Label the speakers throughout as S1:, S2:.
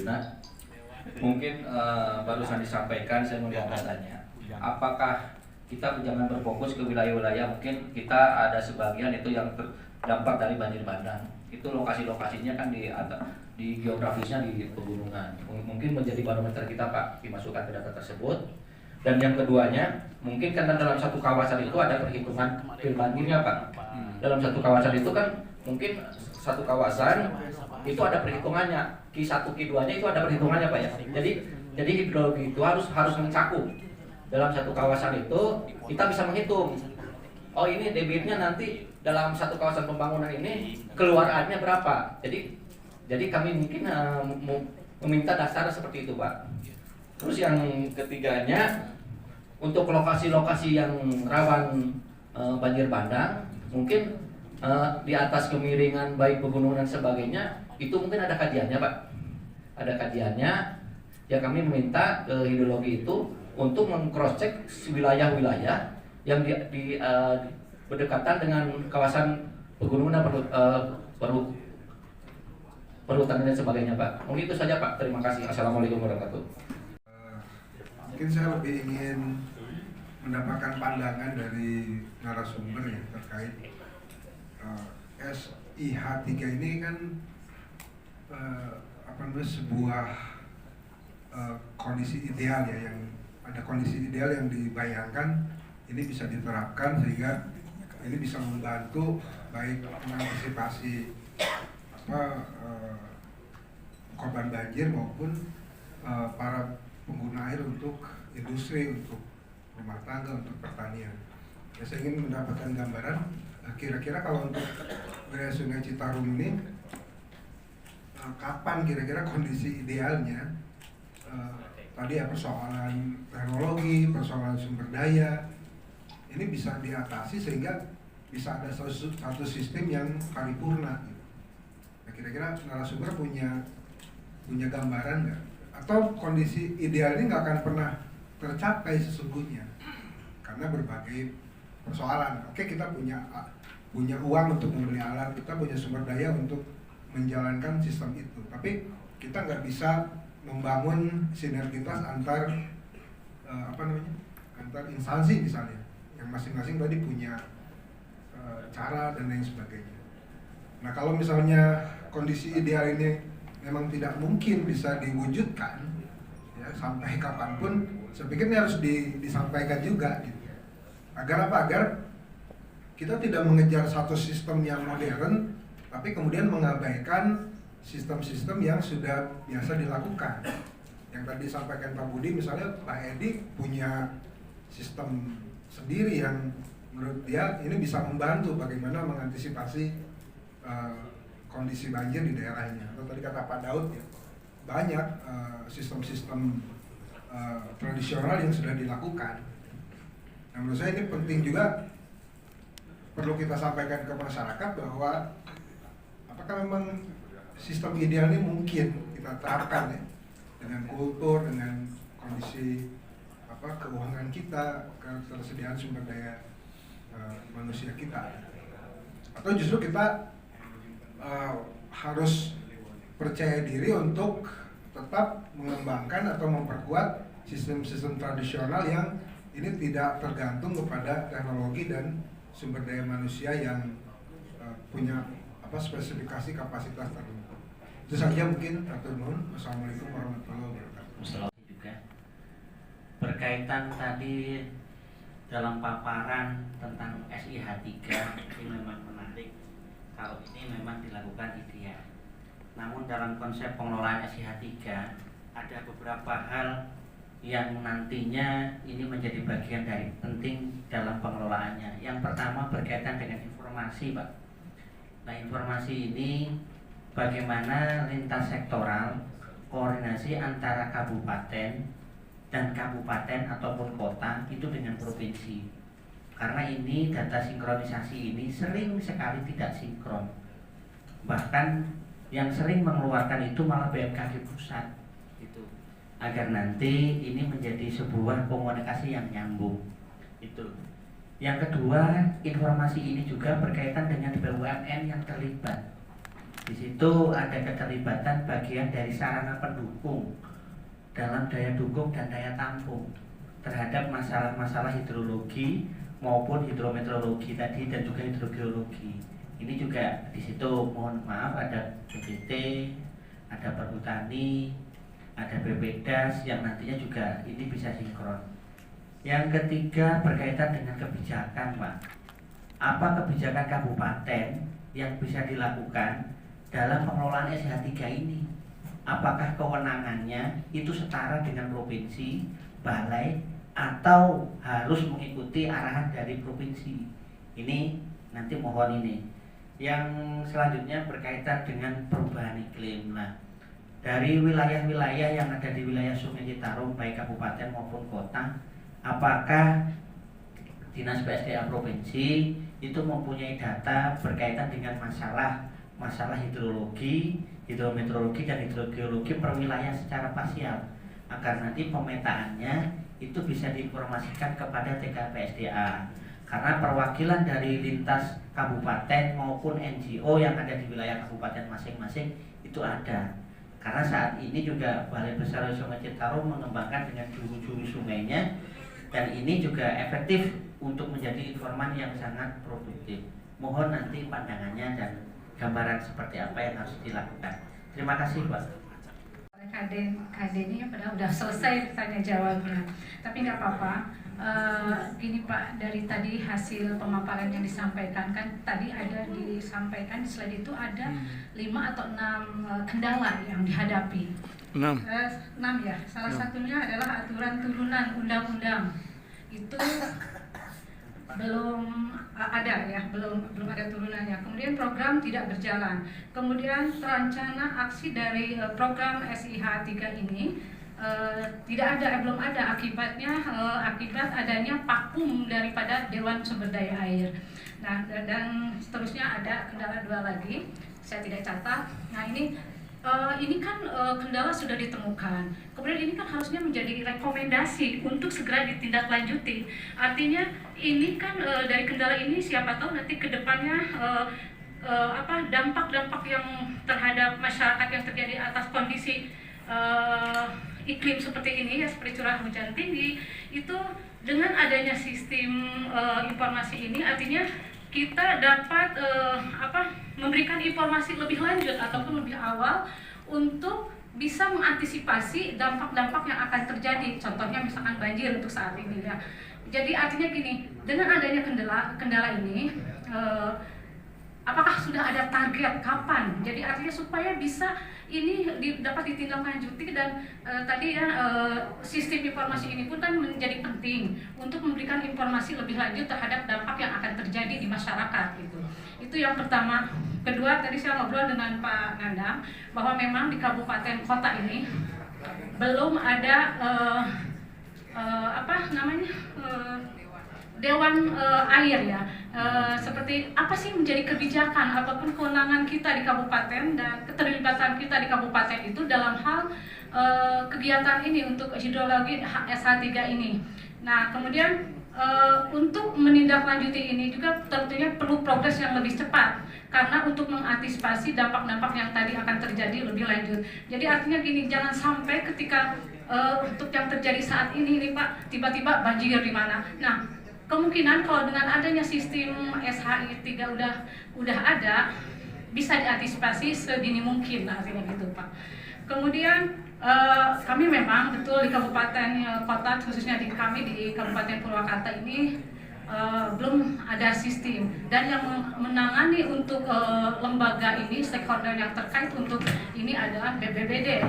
S1: Yuna. Mungkin barusan disampaikan, saya mau tanya, apakah kita jangan berfokus ke wilayah-wilayah, mungkin kita ada sebagian itu yang terdampak dari banjir bandang. Itu lokasi-lokasinya kan di geografisnya di pegunungan. Mungkin menjadi barometer kita Pak, dimasukkan ke data tersebut. Dan yang keduanya, mungkin karena dalam satu kawasan itu ada perhitungan banjirnya Pak. Dalam satu kawasan itu kan mungkin satu kawasan itu ada perhitungannya, Q1, Q2-nya itu ada perhitungannya Pak ya. Jadi hidrologi itu harus mencakup. Dalam satu kawasan itu kita bisa menghitung. Oh ini debitnya nanti dalam satu kawasan pembangunan ini keluarannya berapa. Jadi kami mungkin meminta dasar seperti itu Pak. Terus yang ketiganya, untuk lokasi-lokasi yang rawan banjir bandang, mungkin di atas kemiringan baik pegunungan dan sebagainya, itu mungkin ada kajiannya Pak. Ada kajiannya, ya kami meminta ke hidrologi itu untuk meng-cross-check wilayah-wilayah yang berdekatan dengan kawasan pegunungan dan perhutanan dan sebagainya Pak. Mungkin itu saja Pak, terima kasih. Assalamualaikum warahmatullahi wabarakatuh.
S2: Mungkin saya lebih ingin mendapatkan pandangan dari narasumber yang terkait SIH3 ini kan sebuah kondisi ideal ya, yang ada kondisi ideal yang dibayangkan ini bisa diterapkan sehingga ini bisa membantu baik mengantisipasi korban banjir maupun para pengguna air untuk industri, untuk rumah tangga, untuk pertanian. Ya, saya ingin mendapatkan gambaran kira-kira kalau untuk wilayah Sungai Citarum ini kapan kira-kira kondisi idealnya. Tadi ya persoalan teknologi, persoalan sumber daya ini bisa diatasi sehingga bisa ada satu sistem yang paripurna. Nah, kira-kira narasumber punya gambaran nggak? Atau kondisi ideal ini nggak akan pernah tercapai sesungguhnya karena berbagai persoalan. Oke, kita punya uang untuk membeli alat, kita punya sumber daya untuk menjalankan sistem itu, tapi kita nggak bisa membangun sinergitas antar antar instansi misalnya, yang masing-masing tadi punya cara dan lain sebagainya. Nah, kalau misalnya kondisi ideal ini memang tidak mungkin bisa diwujudkan ya, sampai kapanpun, saya pikir ini harus disampaikan juga gitu. Agar apa? Agar kita tidak mengejar satu sistem yang modern tapi kemudian mengabaikan sistem-sistem yang sudah biasa dilakukan. Yang tadi disampaikan Pak Budi, misalnya Pak Edi punya sistem sendiri yang menurut dia ini bisa membantu bagaimana mengantisipasi kondisi banjir di daerahnya. Atau tadi kata Pak Daud ya, banyak sistem-sistem tradisional yang sudah dilakukan. Nah, menurut saya ini penting juga, perlu kita sampaikan ke masyarakat bahwa apakah memang sistem ideal ini mungkin kita terapkan ya, dengan kultur, dengan kondisi keuangan kita, ketersediaan sumber daya manusia kita, atau justru kita harus percaya diri untuk tetap mengembangkan atau memperkuat sistem-sistem tradisional yang ini tidak tergantung kepada teknologi dan sumber daya manusia yang punya spesifikasi kapasitas tertentu. Itu saja mungkin. Assalamualaikum warahmatullahi wabarakatuh.
S3: Juga berkaitan tadi dalam paparan tentang SIH3 ini memang menarik kalau ini memang dilakukan ideal. Namun dalam konsep pengelolaan SIH3 ada beberapa hal yang nantinya ini menjadi bagian dari penting dalam pengelolaannya. Yang pertama berkaitan dengan informasi Pak. Nah, informasi ini bagaimana lintas sektoral, koordinasi antara kabupaten dan kabupaten ataupun kota itu dengan provinsi. Karena ini data sinkronisasi ini sering sekali tidak sinkron. Bahkan yang sering mengeluarkan itu malah BMKG pusat itu. Agar nanti ini menjadi sebuah komunikasi yang nyambung. Itu. Yang kedua, informasi ini juga berkaitan dengan BUMN yang terlibat. Di situ ada keterlibatan bagian dari sarana pendukung dalam daya dukung dan daya tampung terhadap masalah-masalah hidrologi maupun hidrometeorologi tadi dan juga hidrogeologi. Ini juga di situ mohon maaf ada BPT, ada Perhutani, ada BPDAS yang nantinya juga ini bisa sinkron. Yang ketiga berkaitan dengan kebijakan, Pak. Apa kebijakan kabupaten yang bisa dilakukan dalam pengelolaan SH3 ini? Apakah kewenangannya itu setara dengan provinsi, balai, atau harus mengikuti arahan dari provinsi? Ini nanti mohon ini. Yang selanjutnya berkaitan dengan perubahan iklim. Nah, dari wilayah-wilayah yang ada di wilayah Sungai Citarum baik kabupaten maupun kota, apakah Dinas PSDA provinsi itu mempunyai data berkaitan dengan masalah hidrologi, hidrometeorologi dan hidrogeologi per wilayah secara parsial agar nanti pemetaannya itu bisa diinformasikan kepada TKPSDA, karena perwakilan dari lintas kabupaten maupun NGO yang ada di wilayah kabupaten masing-masing itu ada. Karena saat ini juga Balai Besar Sungai Citarum mengembangkan dengan juru-juru sungainya, dan ini juga efektif untuk menjadi informan yang sangat produktif. Mohon nanti pandangannya dan gambaran seperti apa yang harus dilakukan. Terima kasih, Pak.
S4: KD-nya padahal udah selesai tanya jawabnya, tapi nggak apa-apa. Gini Pak, dari tadi hasil pemaparan yang disampaikan kan tadi ada disampaikan di slide itu ada 5 atau 6 kendala yang dihadapi. 6 ya. Salah satunya adalah aturan turunan undang-undang itu belum ada ya, belum ada turunannya. Kemudian program tidak berjalan. Kemudian rencana aksi dari program SIH 3 ini tidak ada, belum ada akibatnya, akibat adanya vakum daripada Dewan Sumber Daya Air. Nah, dan seterusnya ada kendala 2 lagi, saya tidak catat. Nah, ini kan kendala sudah ditemukan. Kemudian ini kan harusnya menjadi rekomendasi untuk segera ditindaklanjuti. Artinya ini kan dari kendala ini siapa tahu nanti ke depannya dampak-dampak yang terhadap masyarakat yang terjadi atas kondisi iklim seperti ini ya, seperti curah hujan tinggi, itu dengan adanya sistem informasi ini artinya kita dapat memberikan informasi lebih lanjut ataupun lebih awal untuk bisa mengantisipasi dampak-dampak yang akan terjadi. Contohnya misalkan banjir untuk saat ini ya. Jadi artinya gini, dengan adanya kendala ini, apakah sudah ada target kapan? Jadi artinya supaya bisa ini dapat ditindaklanjuti dan tadi ya sistem informasi ini pun kan menjadi penting untuk memberikan informasi lebih lanjut terhadap dampak yang akan terjadi di masyarakat gitu. Itu yang pertama. Kedua, tadi saya ngobrol dengan Pak Nandang bahwa memang di kabupaten kota ini belum ada Dewan Air ya. Seperti apa sih menjadi kebijakan ataupun kewenangan kita di kabupaten dan keterlibatan kita di kabupaten itu dalam hal kegiatan ini untuk hidrologi SH3 ini. Nah, kemudian untuk menindaklanjuti ini juga tentunya perlu progres yang lebih cepat karena untuk mengantisipasi dampak-dampak yang tadi akan terjadi lebih lanjut. Jadi artinya gini, jangan sampai ketika untuk yang terjadi saat ini nih Pak, tiba-tiba banjir di mana. Nah, kemungkinan kalau dengan adanya sistem SHI 3 udah ada, bisa diantisipasi sedini mungkin artinya gitu Pak. Kemudian kami memang betul di kabupaten kota, khususnya di kami di Kabupaten Purwakarta ini belum ada sistem, dan yang menangani untuk lembaga ini, stakeholder yang terkait untuk ini adalah BPBD.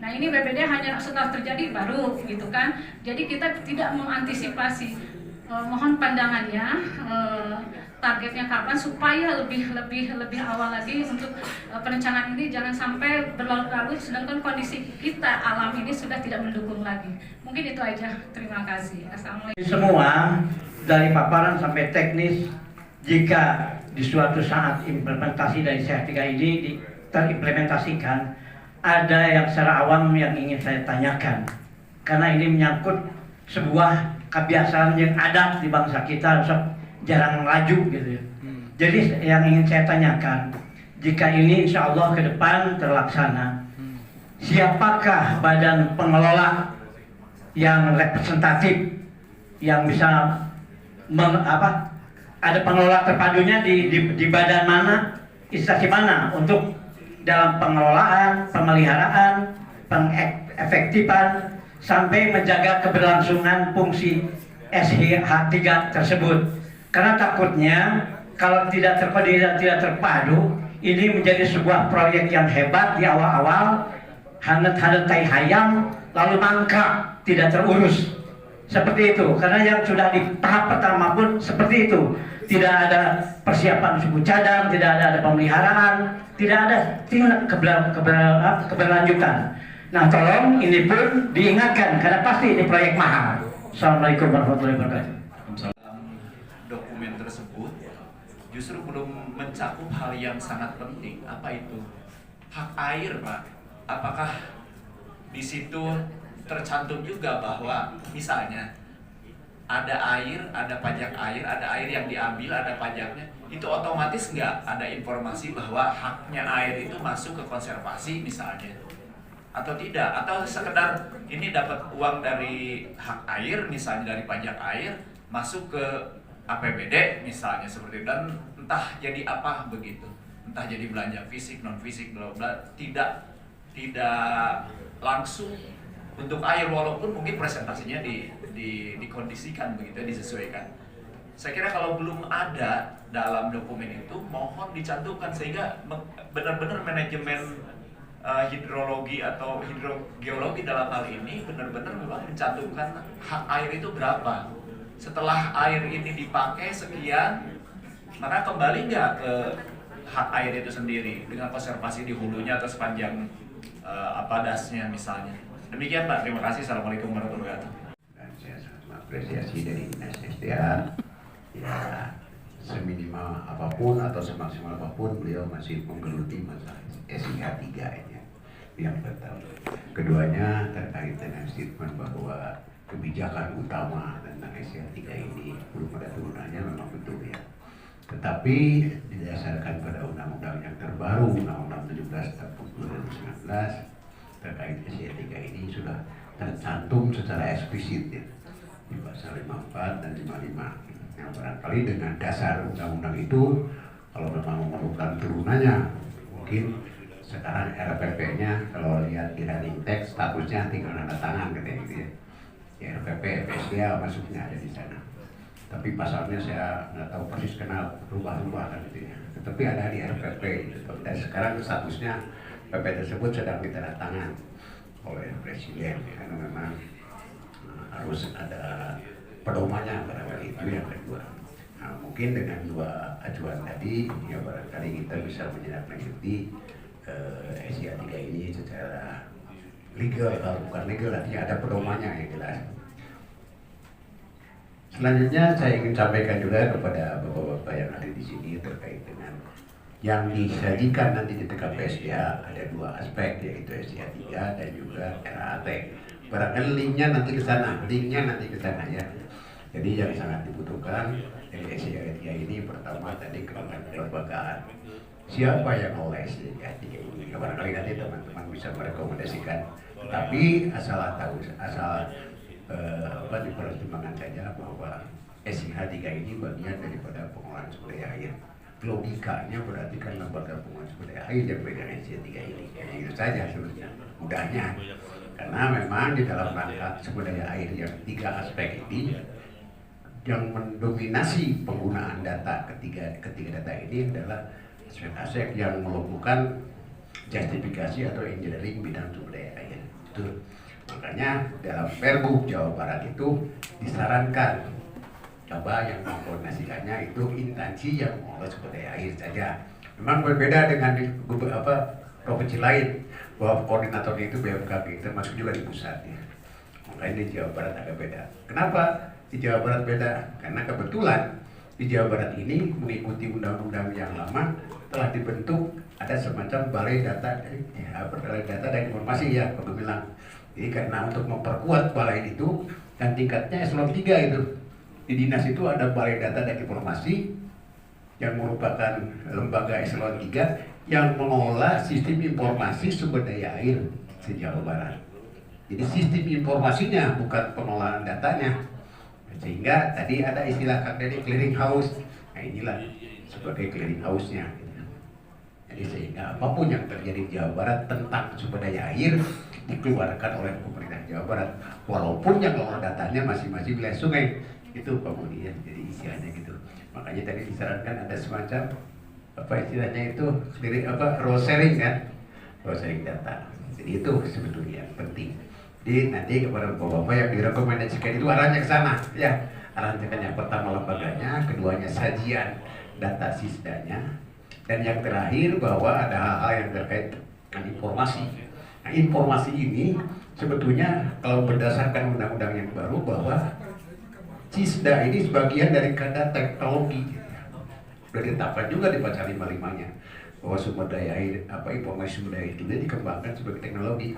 S4: Nah, ini BPBD hanya setelah terjadi baru gitu kan, jadi kita tidak mengantisipasi. Mohon pandangannya, targetnya kapan supaya lebih awal lagi untuk perencanaan ini jangan sampai berlarut-larut sedangkan kondisi kita alam ini sudah tidak mendukung lagi. Mungkin itu aja. Terima kasih. Assalamualaikum.
S5: Semua dari paparan sampai teknis, jika di suatu saat implementasi dari SH3 ini terimplementasikan, ada yang secara awam yang ingin saya tanyakan, karena ini menyangkut sebuah kebiasaan yang ada di bangsa kita, jarang laju gitu ya. Jadi yang ingin saya tanyakan, jika ini insya Allah ke depan terlaksana, siapakah badan pengelola yang representatif yang bisa ada pengelola terpadunya di badan mana, instansi mana untuk dalam pengelolaan, pemeliharaan, pengefektifan sampai menjaga keberlangsungan fungsi SIH3 tersebut. Karena takutnya kalau tidak terkoordinasi, tidak terpadu, ini menjadi sebuah proyek yang hebat di awal-awal, hanet-hanet tai hayam, lalu mangkrak, tidak terurus. Seperti itu, karena yang sudah di tahap pertama pun seperti itu. Tidak ada persiapan suku cadang, tidak ada pemeliharaan, tidak ada keberlanjutan. Nah, tolong ini pun diingatkan, karena pasti ini proyek mahal. Assalamualaikum warahmatullahi wabarakatuh.
S6: Dokumen tersebut justru belum mencakup hal yang sangat penting. Apa itu? Hak air, Pak. Apakah di situ tercantum juga bahwa misalnya ada air, ada pajak air, ada air yang diambil, ada pajaknya, itu otomatis nggak ada informasi bahwa haknya air itu masuk ke konservasi misalnya, atau tidak, atau sekedar ini dapat uang dari hak air misalnya, dari pajak air masuk ke APBD misalnya seperti itu, dan entah jadi apa begitu, entah jadi belanja fisik, non fisik, bla bla, tidak langsung untuk air, walaupun mungkin presentasinya dikondisikan begitu, disesuaikan. Saya kira kalau belum ada dalam dokumen itu, mohon dicantumkan sehingga benar-benar manajemen hidrologi atau hidrogeologi dalam hal ini benar-benar memang mencantumkan hak air itu berapa. Setelah air ini dipakai sekian, maka kembali nggak ke hak air itu sendiri dengan konservasi di hulunya atau sepanjang dasnya misalnya. Demikian Pak, terima kasih. Assalamualaikum warahmatullahi wabarakatuh.
S7: Dan saya sangat mengapresiasi dari Dinas SDA, ya seminimal apapun atau semaksimal apapun beliau masih menggeluti masalah SIH3 ini. Yang pertama, keduanya terkait dengan statement bahwa kebijakan utama tentang SIH3 ini belum ada turunannya, memang betul ya. Tetapi didasarkan pada undang-undang yang terbaru, Undang-Undang 17 Tahun 2019 terkait SIH3 ini sudah tercantum secara eksplisit ya, di pasal 54 dan 55. Yang barangkali dengan dasar undang-undang itu, kalau memang memerlukan turunannya, mungkin sekarang RPP-nya kalau lihat di running text statusnya tinggal tanda tangan katanya gitu ya. Di RPP FSDA masuknya ada di sana. Tapi pasalnya saya nggak tahu persis kenal rubah-rubah kan gitu ya. Tetapi ada di RPP gitu. Dan sekarang statusnya PP tersebut sedang ditandatangan oleh Presiden, karena memang harus ada pedomannya barangkali itu yang kedua. Nah, mungkin dengan dua ajuan tadi ya barangkali kita bisa menindaklanjuti SIH3 ini secara legal, kalau bukan legal artinya ada pedomannya yang jelas. Selanjutnya saya ingin sampaikan juga kepada bapak-bapak yang ada di sini terkait dengan yang disajikan nanti di TKPSDA. Ada dua aspek, yaitu SIH3 dan juga RAT. Barangkali linknya nanti ke sana, ya. Jadi yang sangat dibutuhkan dari SIH3 ini pertama tadi kelembagaan. Siapa yang oleh SIH3 ini? Barangkali nanti teman-teman bisa merekomendasikan. Tapi asal dipertimbangkan saja bahwa SIH3 ini bagian daripada pengelolaan sumber daya air. Logikanya berarti kan lembaga pengelolaan sumber daya air yang pegang SIH3 ini. Ya itu saja sebenarnya mudahnya. Karena memang di dalam rangka sumber daya air yang tiga aspek ini, yang mendominasi penggunaan data ketiga data ini adalah aspek-aspek yang melumpuhkan justifikasi atau engineering bidang sumber daya air. Itu makanya dalam Pergub Jawa Barat itu disarankan coba yang mengkoordinasikannya itu instansi yang mengelola sumber daya air saja. Memang berbeda dengan di beberapa provinsi lain bahwa koordinator itu BMKG termasuk juga di pusat ya. Makanya di Jawa Barat agak beda. Kenapa di Jawa Barat beda? Karena kebetulan di Jawa Barat ini mengikuti undang-undang yang lama telah dibentuk ada semacam balai data dan informasi ya, Pak bilang. Jadi karena untuk memperkuat balai itu dan tingkatnya eselon 3 itu. Di dinas itu ada balai data dan informasi yang merupakan lembaga eselon 3 yang mengelola sistem informasi sumber daya air se-Jawa Barat. Jadi sistem informasinya bukan pengelolaan datanya. Sehingga tadi ada istilah Kang Deddy clearing house. Nah inilah sebagai clearing house-nya. Jadi sehingga apapun yang terjadi di Jawa Barat tentang sumber daya air dikeluarkan oleh pemerintah Jawa Barat. Walaupun yang mengelola datanya masing-masing wilayah sungai. Itu kemudian jadi istilahnya gitu. Makanya tadi disarankan ada semacam apa istilahnya itu role sharing kan, role sharing data. Jadi itu sebetulnya yang penting. Jadi nanti kepada bapak-bapak yang direkomendasikan itu arahnya ke sana ya. Arahnya kan yang pertama lembaganya, keduanya sajian data sisdanya, dan yang terakhir bahwa ada hal-hal yang terkait dengan informasi. Nah informasi ini sebetulnya kalau berdasarkan undang-undang yang baru bahwa Cisda ini sebagian dari kata teknologi. Sudah ditetapkan juga di pasal 55-nya bahwa sumber daya air, informasi sumber daya itu dikembangkan sebagai teknologi.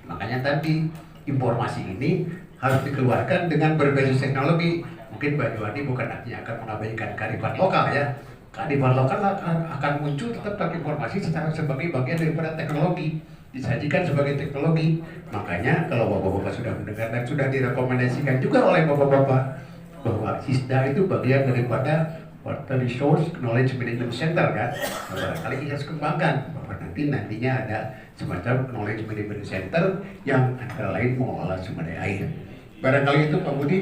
S7: Makanya tadi informasi ini harus dikeluarkan dengan berbasis teknologi. Mungkin Pak Juwadi bukan artinya akan mengabaikan kearifan lokal ya. Kearifan lokal akan muncul tetap informasi sebagai bagian daripada teknologi, disajikan sebagai teknologi. Makanya kalau bapak-bapak sudah mendengar dan sudah direkomendasikan juga oleh bapak-bapak bahwa Cisda itu bagian daripada Water Resource Knowledge Management Center kan, barangkali kita harus kembangkan bahwa nantinya ada semacam Knowledge Management Center yang antara lain mengelola sumber daya air. Barangkali itu Pak Budi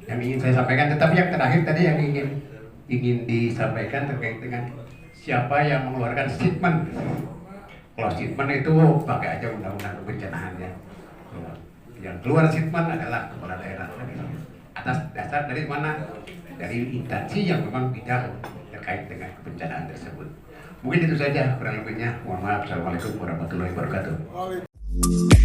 S7: yang ingin saya sampaikan. Tetapi yang terakhir tadi yang ingin disampaikan terkait dengan siapa yang mengeluarkan statement. Kalau statement itu pakai aja undang-undang kebencanaannya. Yang keluar statement adalah kepala daerah. Atas dasar dari mana? Dari instansi yang memang bidang terkait dengan kebencanaan tersebut. Mungkin itu saja kurang lebihnya. Mohon maaf. Assalamualaikum warahmatullahi wabarakatuh.